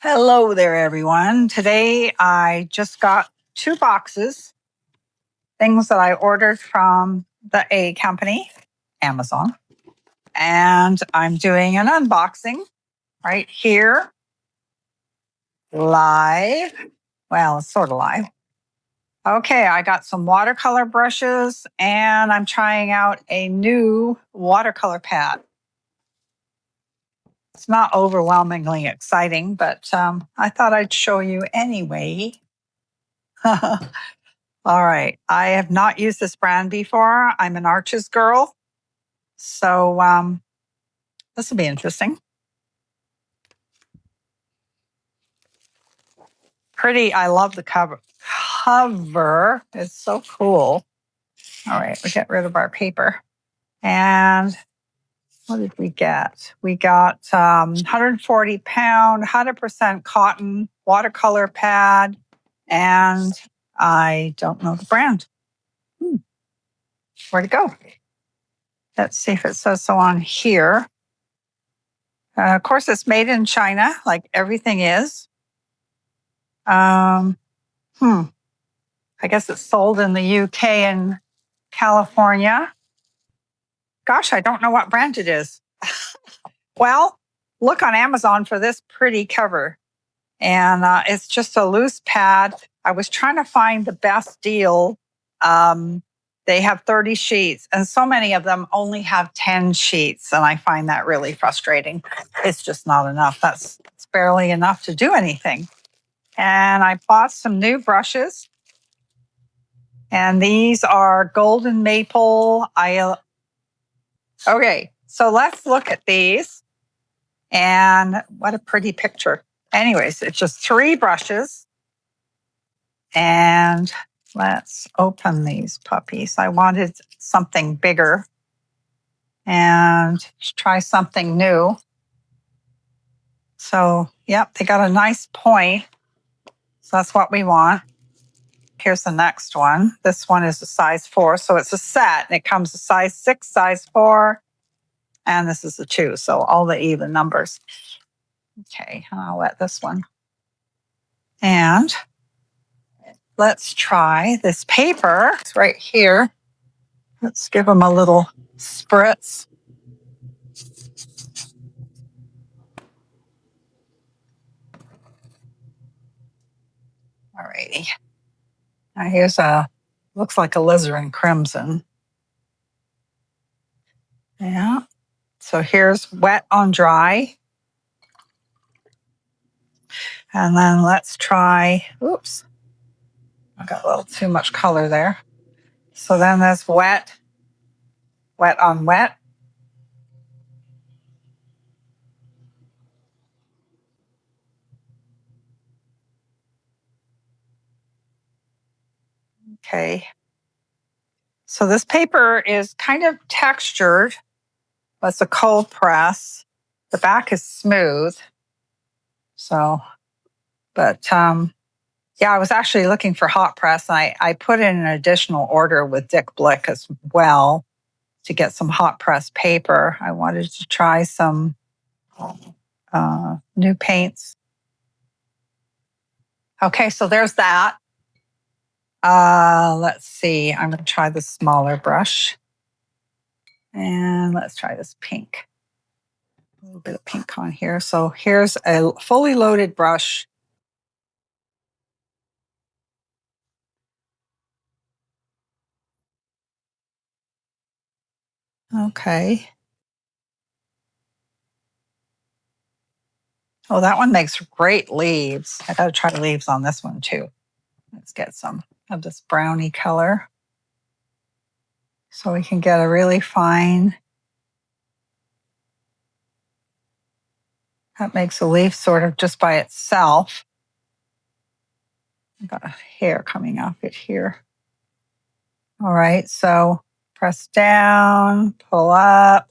Hello there, everyone. Today I just got 2 boxes, things that I ordered from the A company, Amazon, and I'm doing an unboxing right here, live. Well, it's sort of live. Okay, I got some watercolor brushes and I'm trying out a new watercolor pad. It's not overwhelmingly exciting, but I thought I'd show you anyway. All right. I have not used this brand before. I'm an Arches girl. So this will be interesting. Pretty. I love the cover. It's so cool. All right. We get rid of our paper. And what did we get? We got 140 pound, 100% cotton watercolor pad. And I don't know the brand. Where'd it go? Let's see if it says so on here. Of course, it's made in China, like everything is. I guess it's sold in the UK and California. Gosh, I don't know what brand it is. Well, look on Amazon for this pretty cover. And it's just a loose pad. I was trying to find the best deal. They have 30 sheets, and so many of them only have 10 sheets. And I find that really frustrating. It's just not enough. It's barely enough to do anything. And I bought some new brushes. And these are golden maple. Okay, so let's look at these. And what a pretty picture. Anyways, it's just 3 brushes. And let's open these puppies. I wanted something bigger and try something new. So, yep, they got a nice point. So that's what we want. Here's the next one. This one is a size 4. So it's a set. And it comes a size 6, size 4. And this is a 2. So all the even numbers. Okay, I'll let this one. And let's try this paper. It's right here. Let's give them a little spritz. All righty. Now here's looks like alizarin crimson. Yeah. So here's wet on dry. And then let's try, oops, I got a little too much color there. So then there's wet on wet. Okay. So this paper is kind of textured. It's a cold press. The back is smooth. So, but yeah, I was actually looking for hot press. And I put in an additional order with Dick Blick as well to get some hot press paper. I wanted to try some new paints. Okay, so there's that. Let's see. I'm going to try the smaller brush. And let's try this pink. A little bit of pink on here. So here's a fully loaded brush. Okay. Oh, that one makes great leaves. I got to try leaves on this one too. Let's get some of this brownie color so we can get a really fine. That makes a leaf sort of just by itself. I've got a hair coming off it here. All right, so press down, pull up.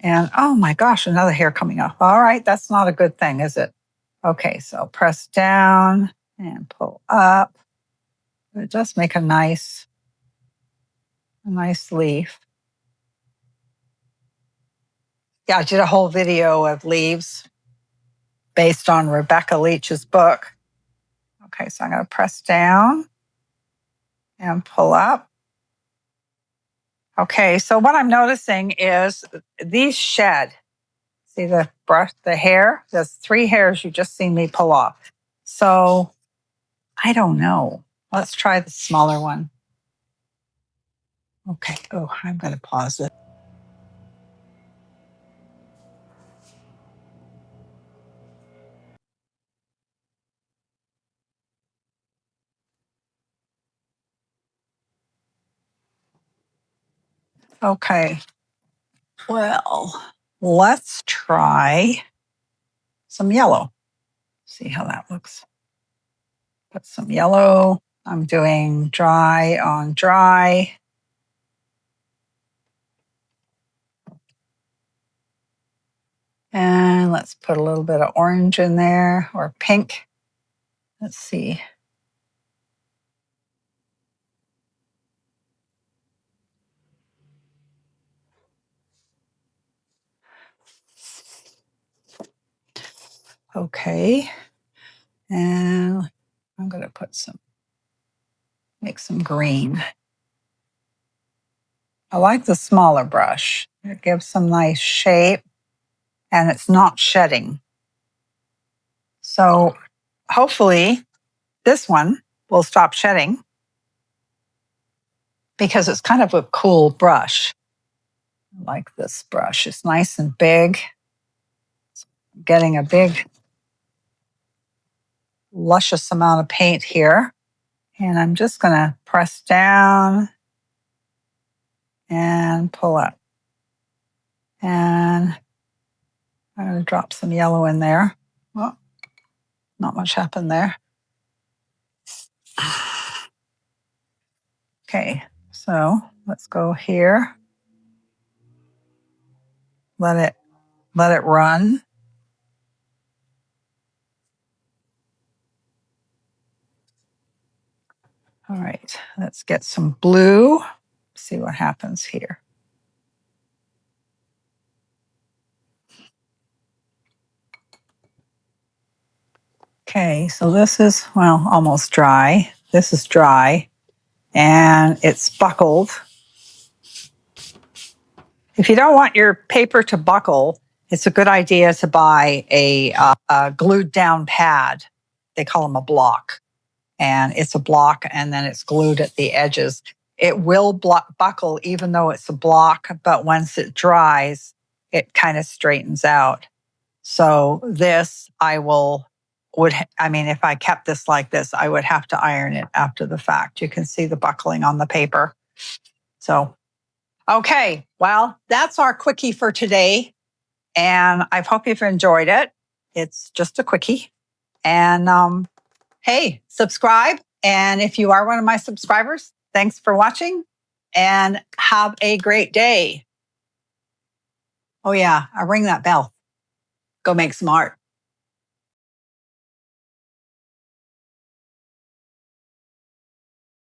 And oh my gosh, another hair coming off. All right, that's not a good thing, is it? Okay, so press down and pull up. It does make a nice leaf. Yeah, I did a whole video of leaves. based on Rebecca Leach's book. Okay, so I'm going to press down and pull up. Okay, so what I'm noticing is these shed. See the brush, the hair? There's 3 hairs you just seen me pull off. So I don't know. Let's try the smaller one. Okay. Oh, I'm going to pause it. Okay. Well, let's try some yellow. See how that looks. Put some yellow. I'm doing dry on dry. And let's put a little bit of orange in there or pink. Let's see. Okay. And I'm going to make some green. I like the smaller brush. It gives some nice shape and it's not shedding. So hopefully this one will stop shedding because it's kind of a cool brush. I like this brush. It's nice and big. I'm getting a big, luscious amount of paint here. And I'm just going to press down and pull up. And I'm going to drop some yellow in there. Well, not much happened there. Okay, so let's go here. Let it run. All right, let's get some blue. See what happens here. Okay, so this is, well, almost dry. This is dry and it's buckled. If you don't want your paper to buckle, it's a good idea to buy a glued down pad. They call them a block. And it's a block and then it's glued at the edges. It will buckle even though it's a block, but once it dries, it kind of straightens out. So this if I kept this like this, I would have to iron it after the fact. You can see the buckling on the paper. So, okay, well, that's our quickie for today. And I hope you've enjoyed it. It's just a quickie. And hey, subscribe. And if you are one of my subscribers, thanks for watching and have a great day. Oh yeah, I ring that bell. Go make some art.